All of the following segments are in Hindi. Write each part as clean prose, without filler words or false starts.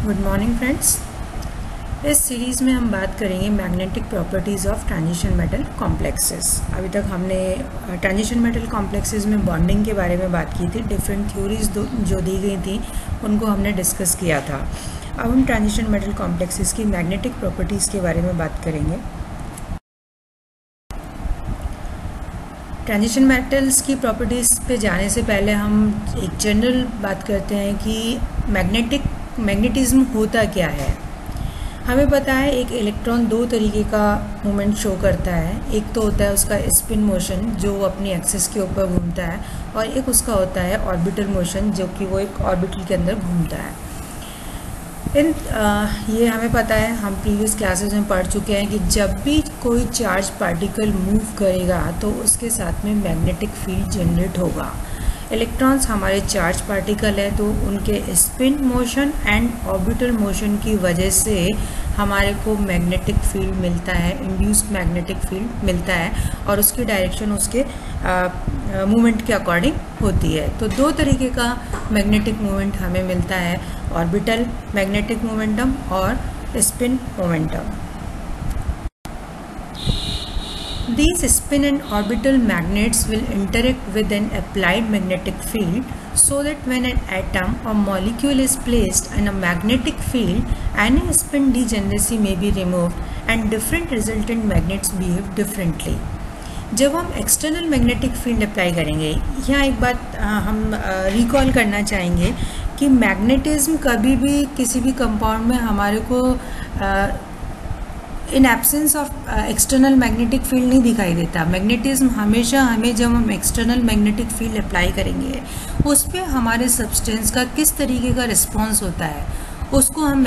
Good morning friends. इस सीरीज़ में हम बात करेंगे magnetic properties of transition metal complexes. अभी तक हमने ट्रांजिशन मेटल कॉम्प्लेक्सेस में बॉन्डिंग के बारे में बात की थी। डिफरेंट थ्योरीज जो दी गई थी उनको हमने डिस्कस किया था। अब हम ट्रांजिशन मेटल कॉम्प्लेक्सेस की मैग्नेटिक प्रॉपर्टीज़ के बारे में बात करेंगे। ट्रांजिशन मेटल्स की प्रॉपर्टीज़ पे जाने से पहले हम एक जनरल बात करते हैं कि मैग्नेटिज्म होता क्या है। हमें पता है एक इलेक्ट्रॉन दो तरीके का मूवमेंट शो करता है। एक तो होता है उसका स्पिन मोशन जो अपनी एक्सिस के ऊपर घूमता है, और एक उसका होता है ऑर्बिटल मोशन जो कि वो एक ऑर्बिटल के अंदर घूमता है। ये हमें पता है, हम प्रीवियस क्लासेस में पढ़ चुके हैं कि जब भी कोई चार्ज पार्टिकल मूव करेगा तो उसके साथ में मैग्नेटिक फील्ड जनरेट होगा। इलेक्ट्रॉन्स हमारे चार्ज पार्टिकल है, तो उनके spin motion and orbital motion की वजह से हमारे को मैग्नेटिक फील्ड मिलता है, इंड्यूस्ड मैग्नेटिक फील्ड मिलता है, और उसकी डायरेक्शन उसके मूवमेंट के अकॉर्डिंग होती है। तो दो तरीके का मैग्नेटिक मूवमेंट हमें मिलता है, ऑर्बिटल मैग्नेटिक मोमेंटम और spin momentum. These spin and orbital magnets will interact with an applied magnetic field, so that when an atom or molecule is placed in a magnetic field, any spin degeneracy may be removed and different resultant magnets behave differently. जब हम एक्सटर्नल मैग्नेटिक फील्ड अप्लाई करेंगे, यहाँ एक बात हम रिकॉल करना चाहेंगे कि मैग्नेटिज्म कभी भी किसी भी कंपाउंड में हमारे को in absence of external magnetic field नहीं दिखाई देता। मैग्नेटिज्म हमेशा हमें जब हम एक्सटर्नल मैग्नेटिक फील्ड अप्लाई करेंगे उस पर हमारे सब्सटेंस का किस तरीके का रिस्पॉन्स होता है उसको हम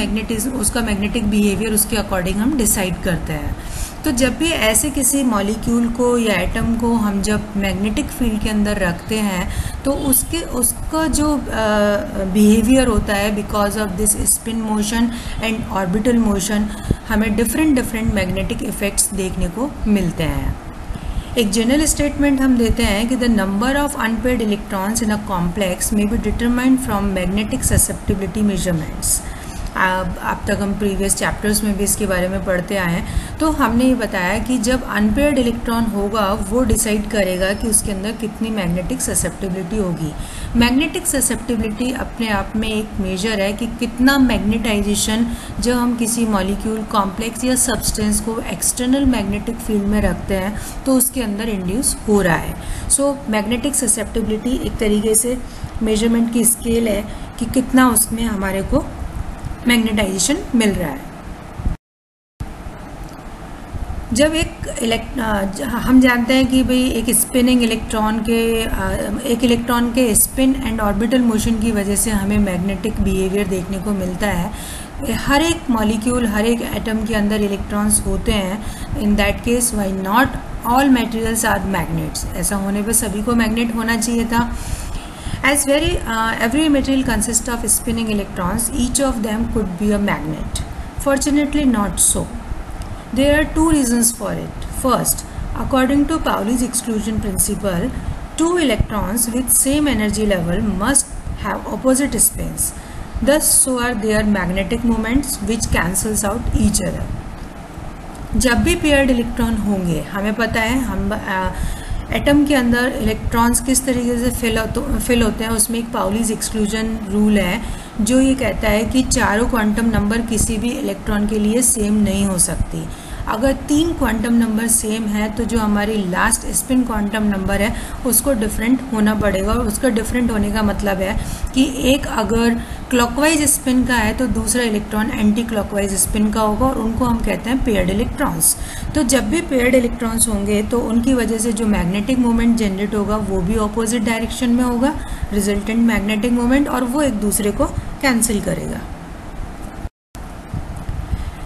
उसका मैग्नेटिक बिहेवियर उसके अकॉर्डिंग हम डिसाइड करते हैं। तो जब भी ऐसे किसी मॉलिक्यूल को या एटम को हम जब मैग्नेटिक फील्ड के अंदर रखते हैं तो उसका जो बिहेवियर होता है because of this spin motion and orbital motion हमें डिफरेंट मैग्नेटिक इफेक्ट्स देखने को मिलते हैं। एक जनरल स्टेटमेंट हम देते हैं कि the number of unpaired electrons in a complex may be determined from magnetic susceptibility measurements. अब तक हम प्रीवियस चैप्टर्स में भी इसके बारे में पढ़ते आए हैं। तो हमने ये बताया कि जब अनपेयर्ड इलेक्ट्रॉन होगा वो डिसाइड करेगा कि उसके अंदर कितनी मैग्नेटिक ससेप्टिबिलिटी होगी। मैग्नेटिक ससेप्टिबिलिटी अपने आप में एक मेजर है कि कितना मैग्नेटाइजेशन जब हम किसी मॉलिक्यूल, कॉम्प्लेक्स या सब्सटेंस को एक्सटर्नल मैग्नेटिक फील्ड में रखते हैं तो उसके अंदर इंड्यूस हो रहा है। सो मैग्नेटिक ससेप्टिबिलिटी एक तरीके से मेजरमेंट की स्केल है कि कितना उसमें हमारे को मैग्नेटाइजेशन मिल रहा है। जब हम जानते हैं कि भाई एक इलेक्ट्रॉन के स्पिन एंड ऑर्बिटल मोशन की वजह से हमें मैग्नेटिक बिहेवियर देखने को मिलता है। हर एक मॉलिक्यूल, हर एक एटम के अंदर इलेक्ट्रॉन्स होते हैं। In that case why not all materials are magnets. ऐसा होने पर सभी को मैग्नेट होना चाहिए था। As every material consists of spinning electrons, each of them could be a magnet. Fortunately, not so. There are two reasons for it. First, according to Pauli's exclusion principle, two electrons with same energy level must have opposite spins. Thus, so are their magnetic moments, which cancels out each other. जब भी पेयर्ड इलेक्ट्रॉन होंगे, हमें पता है एटम के अंदर इलेक्ट्रॉन्स किस तरीके से फिल होते हैं। उसमें एक पाउलीज एक्सक्लूजन रूल है जो ये कहता है कि चारों क्वांटम नंबर किसी भी इलेक्ट्रॉन के लिए सेम नहीं हो सकती। अगर 3 क्वांटम नंबर सेम है तो जो हमारी लास्ट स्पिन क्वांटम नंबर है उसको डिफरेंट होना पड़ेगा। और उसका डिफरेंट होने का मतलब है कि एक अगर क्लॉकवाइज स्पिन का है तो दूसरा इलेक्ट्रॉन एंटी क्लॉकवाइज स्पिन का होगा, और उनको हम कहते हैं पेयर्ड इलेक्ट्रॉन्स। तो जब भी पेयर्ड इलेक्ट्रॉन्स होंगे तो उनकी वजह से जो मैग्नेटिक मोमेंट जनरेट होगा वो भी ऑपोजिट डायरेक्शन में होगा, रिजल्टेंट मैग्नेटिक मोमेंट, और वो एक दूसरे को कैंसिल करेगा।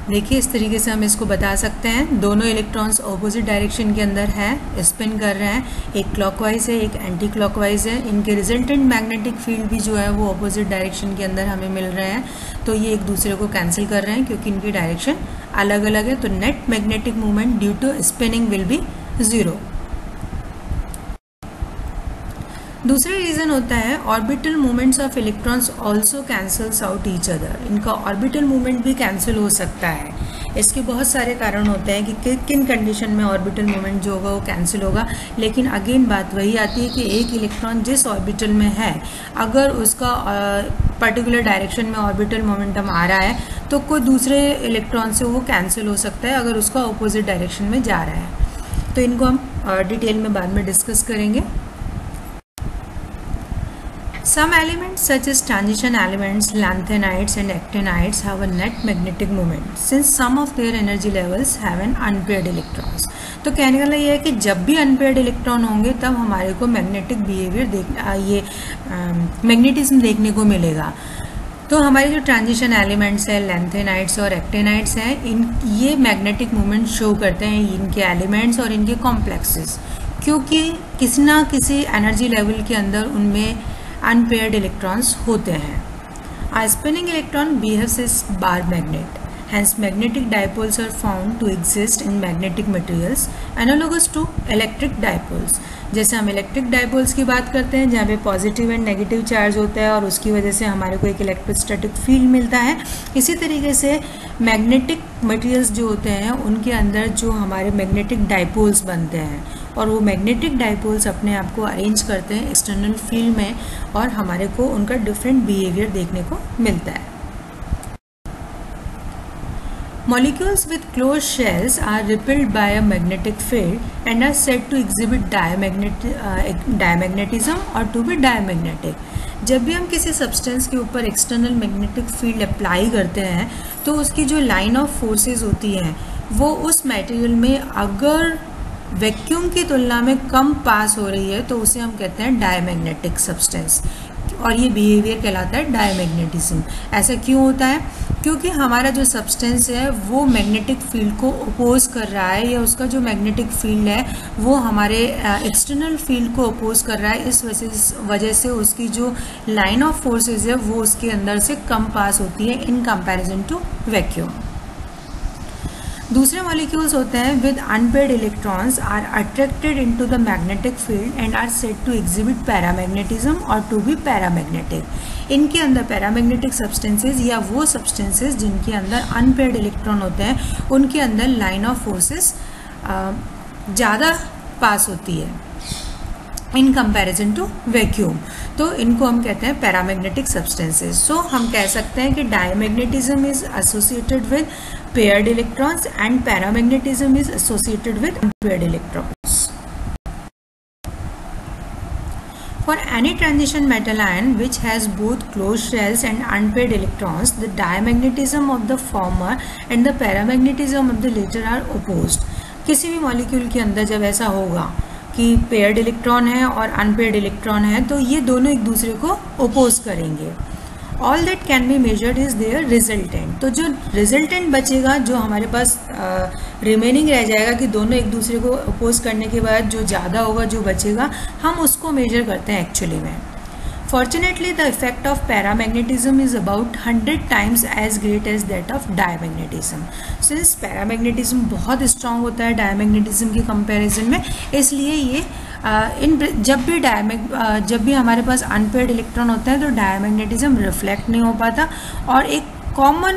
देखिए इस तरीके से हम इसको बता सकते हैं। दोनों इलेक्ट्रॉन्स ऑपोजिट डायरेक्शन के अंदर है, स्पिन कर रहे हैं। एक क्लॉकवाइज है, एक एंटी क्लॉकवाइज है। इनके रिजल्टेंट मैग्नेटिक फील्ड भी जो है वो ऑपोजिट डायरेक्शन के अंदर हमें मिल रहे हैं। तो ये एक दूसरे को कैंसिल कर रहे हैं क्योंकि इनकी डायरेक्शन अलग अलग है। तो net magnetic movement due to spinning will be 0। दूसरा रीज़न होता है orbital movements of electrons also cancels out each other. इनका ऑर्बिटल मूवमेंट भी कैंसिल हो सकता है। इसके बहुत सारे कारण होते हैं कि किन कंडीशन में ऑर्बिटल मूवमेंट जो होगा वो कैंसिल होगा, लेकिन अगेन बात वही आती है कि एक इलेक्ट्रॉन जिस ऑर्बिटल में है अगर उसका पर्टिकुलर डायरेक्शन में ऑर्बिटल मोमेंटम आ रहा है तो कोई दूसरे इलेक्ट्रॉन से वो कैंसिल हो सकता है अगर उसका अपोजिट डायरेक्शन में जा रहा है। तो इनको हम डिटेल में बाद में डिस्कस करेंगे। Some elements such as transition elements, lanthanides and actinides have a net magnetic moment since some of their energy levels have an unpaired electrons। तो कहने का ये है कि जब भी अनपेयर्ड इलेक्ट्रॉन होंगे तब हमारे को मैग्नेटिक बिहेवियर मैग्नेटिज्म देखने को मिलेगा। तो हमारे जो ट्रांजिशन एलिमेंट्स हैं, लैंथेनाइड्स और एक्टिनाइड्स हैं, ये मैग्नेटिक मूवमेंट शो करते हैं, इनके एलिमेंट्स और इनके कॉम्प्लेक्सेस, क्योंकि किसी ना किसी एनर्जी लेवल के अंदर उनमें unpaired electrons होते हैं। A spinning electron behaves as bar magnet. Hence, magnetic dipoles are found to exist in magnetic materials analogous to electric dipoles। जैसे हम इलेक्ट्रिक डायपोल्स की बात करते हैं जहाँ पे पॉजिटिव एंड नेगेटिव चार्ज होता है और उसकी वजह से हमारे को एक इलेक्ट्रोस्टैटिक फील्ड मिलता है, इसी तरीके से मैग्नेटिक मटेरियल्स जो होते हैं उनके अंदर जो हमारे मैग्नेटिक डायपोल्स बनते हैं और वो मैग्नेटिक डायपोल्स अपने आप को अरेंज करते हैं एक्सटर्नल फील्ड में और हमारे को उनका डिफरेंट बिहेवियर देखने को मिलता है। Molecules with closed shells are repelled by a magnetic field and are said to exhibit diamagnetism or to be diamagnetic। जब भी हम किसी सब्सटेंस के ऊपर एक्सटर्नल मैग्नेटिक फील्ड अप्लाई करते हैं तो उसकी जो लाइन ऑफ फोर्सेस होती हैं वो उस मटेरियल में अगर वैक्यूम की तुलना में कम पास हो रही है तो उसे हम कहते हैं डायमैग्नेटिक सब्सटेंस और ये बिहेवियर कहलाता है डायमैग्नेटिज्म। ऐसा क्यों होता है? क्योंकि हमारा जो सब्सटेंस है वो मैग्नेटिक फील्ड को अपोज कर रहा है या उसका जो मैग्नेटिक फील्ड है वो हमारे एक्सटर्नल फील्ड को अपोज कर रहा है, इस वजह से उसकी जो लाइन ऑफ फोर्सेस है वो उसके अंदर से कम पास होती है इन कंपैरिजन टू वैक्यूम। दूसरे मॉलिक्यूल्स होते हैं with unpaired electrons are attracted into the magnetic field and are said to exhibit paramagnetism और टू बी पैरामैग्नेटिक। इनके अंदर पैरामैग्नेटिक सब्सटेंसेस या वो सब्सटेंसेस जिनके अंदर अनपेयर्ड इलेक्ट्रॉन होते हैं उनके अंदर लाइन ऑफ फोर्सेस ज़्यादा पास होती है इन कंपैरिजन टू वैक्यूम, तो इनको हम कहते हैं पैरामैग्नेटिक सब्सटेंसेस। सो हम कह सकते हैं कि diamagnetism is associated with paired electrons and paramagnetism is associated with unpaired electrons। For any transition metal ion which has both closed shells and unpaired electrons, the diamagnetism of the former and the paramagnetism of the latter are opposed। किसी भी मॉलिक्यूल के अंदर जब ऐसा होगा कि पेयर्ड इलेक्ट्रॉन है और अनपेयर्ड इलेक्ट्रॉन है तो ये दोनों एक दूसरे को ओपोज करेंगे। All that can be measured is their resultant. तो जो रिजल्टेंट बचेगा, जो हमारे पास रिमेनिंग रह जाएगा कि दोनों एक दूसरे को अपोज करने के बाद जो ज़्यादा होगा जो बचेगा, हम उसको मेजर करते हैं एक्चुअली में। Fortunately the effect of paramagnetism is about 100 times as great as that of diamagnetism. Since paramagnetism बहुत स्ट्रांग होता है डायमैग्नेटिज्म के कंपैरिजन में, इसलिए ये जब भी हमारे पास अनपेयर्ड इलेक्ट्रॉन होता है तो डायमैग्नेटिज्म रिफ्लेक्ट नहीं हो पाता और एक कॉमन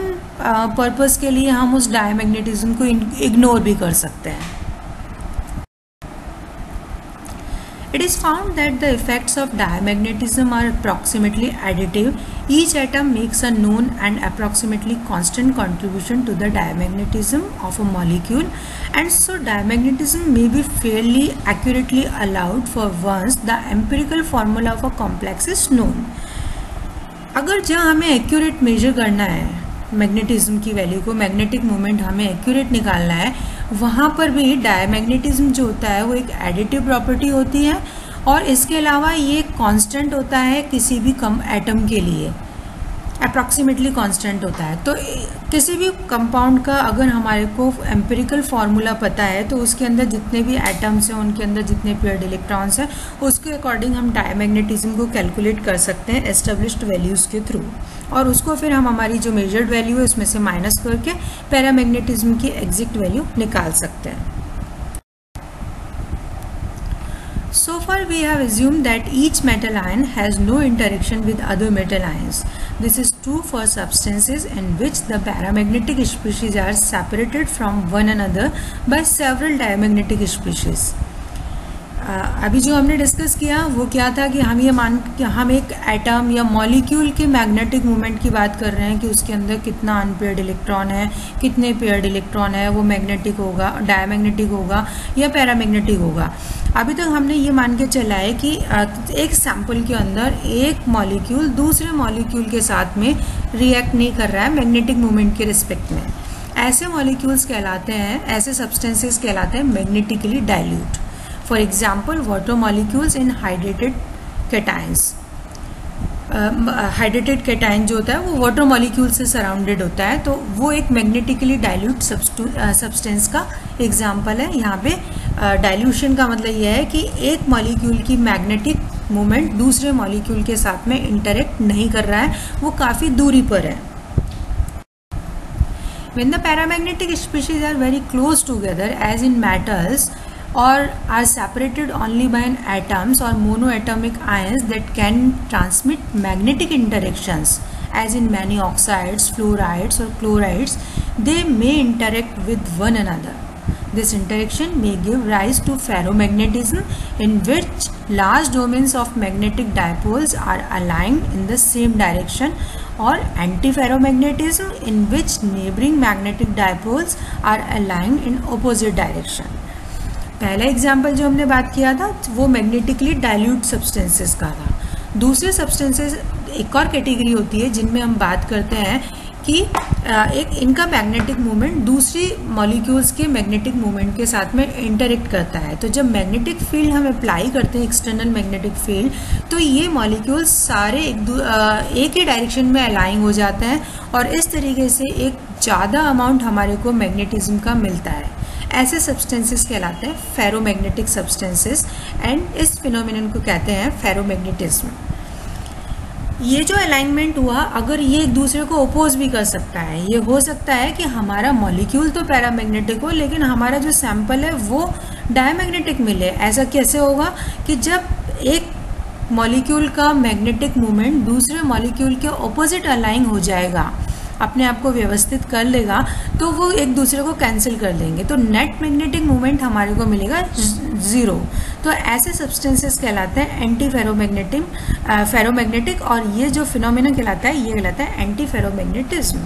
पर्पस के लिए हम उस डायमैग्नेटिज्म को इग्नोर भी कर सकते हैं। It is found that the effects of diamagnetism are approximately additive. Each atom makes a known and approximately constant contribution to the diamagnetism of a molecule, and so diamagnetism may be fairly accurately allowed for once the empirical formula of a complex is known। अगर जहाँ हमें एक्यूरेट मेजर करना है मैग्नेटिज्म की वैल्यू को, मैग्नेटिक मोमेंट हमें एक्यूरेट निकालना है, वहाँ पर भी डायमैग्नेटिज्म जो होता है वो एक एडिटिव प्रॉपर्टी होती है और इसके अलावा ये कांस्टेंट होता है किसी भी कम एटम के लिए, अप्रॉक्सीमेटली कांस्टेंट होता है। तो किसी भी कंपाउंड का अगर हमारे को एम्पिरिकल फार्मूला पता है तो उसके अंदर जितने भी एटम्स हैं उनके अंदर जितने पेयर्ड इलेक्ट्रॉन्स हैं उसके अकॉर्डिंग हम डायमैग्नेटिज्म को कैलकुलेट कर सकते हैं एस्टेब्लिश्ड वैल्यूज़ के थ्रू, और उसको फिर हम हमारी जो मेजर्ड वैल्यू है उसमें से माइनस करके पैरामैग्नेटिज्म की एग्जैक्ट वैल्यू निकाल सकते हैं। So far far, we have assumed that each metal ion has no interaction with other metal ions. This is true for substances in which the paramagnetic species are separated from one another by several diamagnetic species. अभी जो हमने डिस्कस किया वो क्या था कि हम एक एटम या मॉलिक्यूल के मैग्नेटिक मोमेंट की बात कर रहे हैं कि उसके अंदर कितना अनपेयर्ड इलेक्ट्रॉन है, कितने पेयर्ड इलेक्ट्रॉन है, वो मैग्नेटिक होगा, डायमैग्नेटिक होगा या पैरामैग्नेटिक होगा. अभी तक हमने ये मान के चला है कि एक सैंपल के अंदर एक मॉलिक्यूल दूसरे मॉलिक्यूल के साथ में रिएक्ट नहीं कर रहा है मैग्नेटिक मोमेंट के रिस्पेक्ट में. ऐसे मॉलिक्यूल्स कहलाते हैं, ऐसे सब्सटेंसेस कहलाते हैं magnetically dilute. For example, water molecules in hydrated cations. Hydrated cation जो होता है वो वाटर मॉलिक्यूल से सराउंडेड होता है, तो वो एक मैग्नेटिकली डाइल्यूट सब्सटेंस का एग्जांपल है. यहाँ पे डाइल्यूशन का मतलब यह है कि एक मॉलिक्यूल की मैग्नेटिक मोमेंट दूसरे मॉलिक्यूल के साथ में इंटरेक्ट नहीं कर रहा है, वो काफ़ी दूरी पर है. When the paramagnetic species are very close together, as in metals, or are separated only by atoms or monoatomic ions that can transmit magnetic interactions, as in many oxides, fluorides or chlorides, they may interact with one another. This interaction may give rise to ferromagnetism, in which large domains of magnetic dipoles are aligned in the same direction, or antiferromagnetism, in which neighboring magnetic dipoles are aligned in opposite direction. पहला एग्जाम्पल जो हमने बात किया था वो मैग्नेटिकली डाइल्यूट सब्सटेंसेस का था. दूसरे सब्सटेंसेस एक और कैटेगरी होती है जिनमें हम बात करते हैं कि एक इनका मैग्नेटिक मोमेंट दूसरी मॉलिक्यूल्स के मैग्नेटिक मोमेंट के साथ में इंटरेक्ट करता है. तो जब मैग्नेटिक फील्ड हम अप्लाई करते हैं, एक्सटर्नल मैग्नेटिक फील्ड, तो ये मॉलिक्यूल्स सारे एक ही डायरेक्शन में अलाइन हो जाते हैं और इस तरीके से एक ज़्यादा अमाउंट हमारे को मैग्नेटिज्म का मिलता है. ऐसे सब्सटेंसेस कहलाते हैं फेरोमैग्नेटिक सब्सटेंसेस, एंड इस फिनोमिनन को कहते हैं फेरोमैग्नेटिज्म. ये जो अलाइनमेंट हुआ, अगर ये एक दूसरे को अपोज भी कर सकता है. ये हो सकता है कि हमारा मॉलिक्यूल तो पैरामैग्नेटिक हो लेकिन हमारा जो सैंपल है वो डायमैग्नेटिक मिले. ऐसा कैसे होगा कि जब एक मॉलिक्यूल का मैग्नेटिक मोमेंट दूसरे मॉलिक्यूल के ऑपोजिट अलाइन हो जाएगा, अपने आप को व्यवस्थित कर लेगा, तो वो एक दूसरे को कैंसिल कर देंगे, तो नेट मैग्नेटिक मोमेंट हमारे को मिलेगा 0. तो ऐसे सब्सटेंसेस कहलाते हैं एंटी फेरोमैग्नेटिक, और ये जो फिनोमेना कहलाता है ये कहलाता है anti ferromagnetism.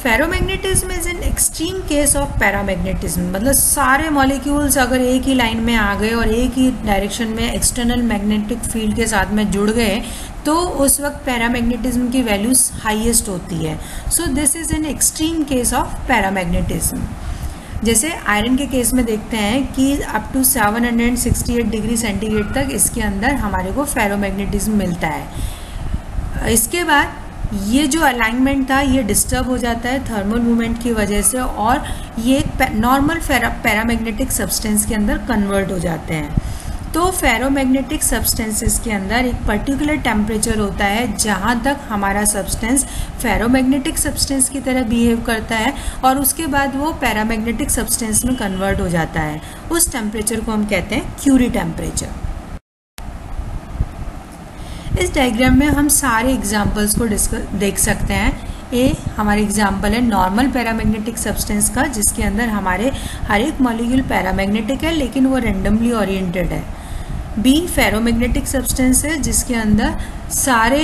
Ferromagnetism is an extreme case of paramagnetism. मतलब सारे मॉलिक्यूल्स अगर एक ही लाइन में आ गए और एक ही डायरेक्शन में एक्सटर्नल मैग्नेटिक फील्ड के साथ में जुड़ गए, तो उस वक्त पैरामैग्नेटिज्म की वैल्यूज हाईएस्ट होती है. So this is an extreme case of paramagnetism. जैसे आयरन के केस में देखते हैं कि अप टू 768 डिग्री सेंटीग्रेड तक इसके अंदर हमारे को फेरोमैग्नेटिज्म मिलता है. इसके बाद ये जो अलाइनमेंट था ये डिस्टर्ब हो जाता है थर्मल मूवमेंट की वजह से, और ये एक नॉर्मल पैरामैग्नेटिक सब्सटेंस के अंदर कन्वर्ट हो जाते हैं. तो फेरोमैग्नेटिक सब्सटेंसेस के अंदर एक पर्टिकुलर टेम्परेचर होता है जहाँ तक हमारा सब्सटेंस फेरोमैग्नेटिक सब्सटेंस की तरह बिहेव करता है और उसके बाद वो पैरामैग्नेटिक सब्सटेंस में कन्वर्ट हो जाता है. उस टेम्परेचर को हम कहते हैं क्यूरी टेम्परेचर. इस डायग्राम में हम सारे एग्जाम्पल्स को देख सकते हैं. ए हमारे एग्जाम्पल है नॉर्मल पैरामैग्नेटिक सब्सटेंस का, जिसके अंदर हमारे हर एक मॉलिक्यूल पैरामैग्नेटिक है लेकिन वो रेंडमली ओरिएंटेड है. बी फेरोमैग्नेटिक सब्सटेंस है जिसके अंदर सारे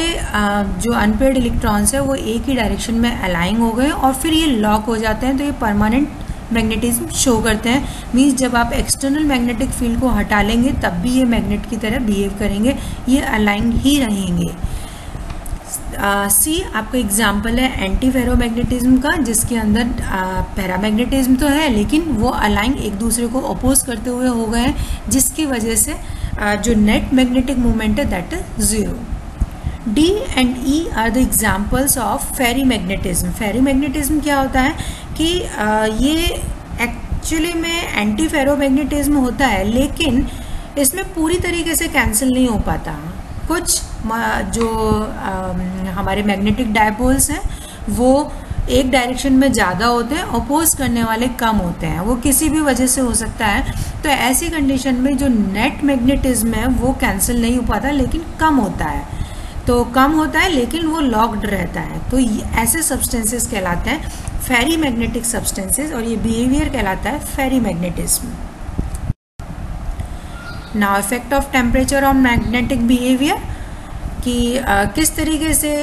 जो अनपेयर्ड इलेक्ट्रॉन्स है वो एक ही डायरेक्शन में अलाइन हो गए और फिर ये लॉक हो जाते हैं, तो ये परमानेंट मैग्नेटिज्म शो करते हैं. मीन्स जब आप एक्सटर्नल मैग्नेटिक फील्ड को हटा लेंगे तब भी ये मैग्नेट की तरह बिहेव करेंगे, ये अलाइन ही रहेंगे. सी आपका एग्जाम्पल है एंटी फेरोमैग्नेटिज्म का, जिसके अंदर पैरामैग्नेटिज्म तो है लेकिन वो अलाइन एक दूसरे को अपोज करते हुए हो गए हैं, जिसकी वजह से जो नेट मैग्नेटिक मूवमेंट है that is 0. D and E are the examples of ferrimagnetism. Ferrimagnetism क्या होता है कि ये एक्चुअली में एंटी फेरोमैग्नेटिज्म होता है लेकिन इसमें पूरी तरीके से कैंसिल नहीं हो पाता. कुछ जो हमारे मैग्नेटिक डायपोल्स हैं वो एक डायरेक्शन में ज़्यादा होते हैं, अपोज करने वाले कम होते हैं, वो किसी भी वजह से हो सकता है। तो ऐसी कंडीशन में जो नेट मैग्नेटिज्म है वो कैंसिल नहीं हो पाता, लेकिन कम होता है। तो कम होता है लेकिन वो लॉक्ड रहता है। तो ऐसे सब्सटेंसेस कहलाते हैं फेरी मैग्नेटिक सब्सटेंसेस, और ये बिहेवियर कहलाता है ferrimagnetism. Now effect of temperature on magnetic behaviour, कि किस तरीके से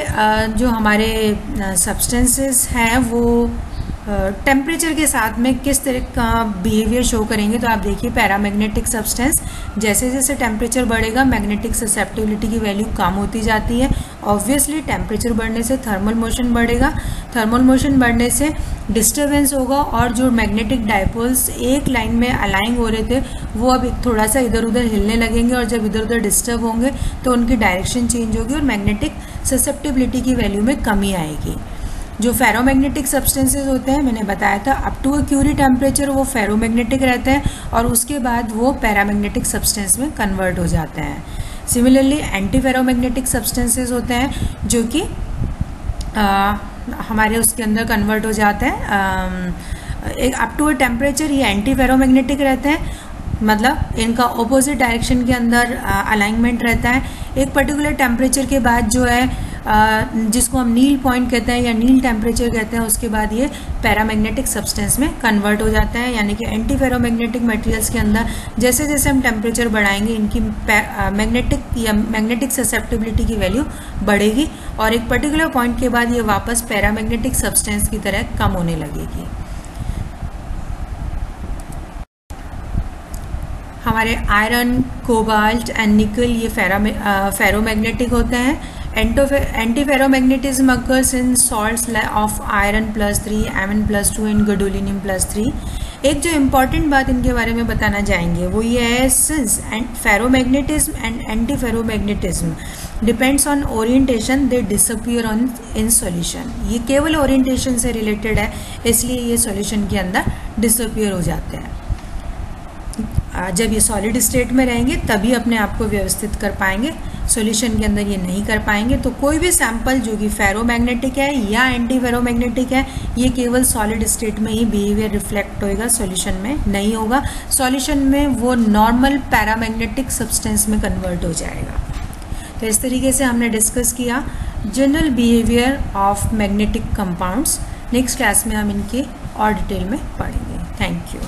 जो हमारे सब्सटेंसेस हैं वो टेम्परेचर के साथ में किस तरह का बिहेवियर शो करेंगे। तो आप देखिए पैरामैग्नेटिक सब्सटेंस, जैसे जैसे टेम्परेचर बढ़ेगा मैग्नेटिक ससेप्टिबिलिटी की वैल्यू कम होती जाती है। ऑब्वियसली टेम्परेचर बढ़ने से थर्मल मोशन बढ़ेगा, थर्मल मोशन बढ़ने से डिस्टर्बेंस होगा, और जो मैग्नेटिक डायपोल्स एक लाइन में अलाइन हो रहे थे वो अब थोड़ा सा इधर उधर हिलने लगेंगे, और जब इधर उधर डिस्टर्ब होंगे तो उनकी डायरेक्शन चेंज होगी और मैग्नेटिक ससेप्टिबिलिटी की वैल्यू में कमी आएगी। जो फेरोमैग्नेटिक सब्सटेंसेस होते हैं, मैंने बताया था up to a Curie temperature वो फेरोमैग्नेटिक रहते हैं, और उसके बाद वो पैरामैग्नेटिक सब्सटेंस में कन्वर्ट हो जाते हैं। सिमिलरली एंटी फेरोमैग्नेटिक सब्सटेंसेस होते हैं जो कि हमारे उसके अंदर कन्वर्ट हो जाते हैं एक अप टू अ टेम्परेचर, ये एंटी फेरोमैग्नेटिक रहते हैं, मतलब इनका ऑपोजिट डायरेक्शन के अंदर अलाइनमेंट रहता है। एक पर्टिकुलर टेम्परेचर के बाद जो है जिसको हम नील पॉइंट कहते हैं या नील टेम्परेचर कहते हैं, उसके बाद ये पैरामैग्नेटिक सब्सटेंस में कन्वर्ट हो जाता है। यानी कि एंटी फेरोमैग्नेटिक मटेरियल्स के अंदर जैसे जैसे हम टेम्परेचर बढ़ाएंगे इनकी मैग्नेटिक या मैग्नेटिक ससेप्टिबिलिटी की वैल्यू बढ़ेगी, और एक पर्टिकुलर पॉइंट के बाद ये वापस पैरामैग्नेटिक सब्सटेंस की तरह कम होने लगेगी। हमारे आयरन, कोबाल्ट एंड निकल ये फेरोमैग्नेटिक होते हैं। Anti ferromagnetism occurs in salts of iron +3, Mn+2 and gadolinium +3। एक जो इम्पॉर्टेंट बात इनके बारे में बताना चाहेंगे वो ये है, since ferromagnetism and anti ferromagnetism depends on orientation, they disappear on in solution. ये केवल ओरिएंटेशन से रिलेटेड है, इसलिए ये सॉल्यूशन के अंदर डिसअपियर हो जाते हैं। जब ये सॉलिड स्टेट में रहेंगे तभी अपने आप को व्यवस्थित कर पाएंगे, सॉल्यूशन के अंदर ये नहीं कर पाएंगे। तो कोई भी सैंपल जो कि फेरोमैग्नेटिक है या एंटी फेरोमैग्नेटिक है, ये केवल सॉलिड स्टेट में ही बिहेवियर रिफ्लेक्ट होएगा, सॉल्यूशन में नहीं होगा। सॉल्यूशन में वो नॉर्मल पैरामैग्नेटिक सब्सटेंस में कन्वर्ट हो जाएगा। तो इस तरीके से हमने डिस्कस किया general behaviour of magnetic compounds. Next class में हम इनके और डिटेल में पढ़ेंगे। Thank you.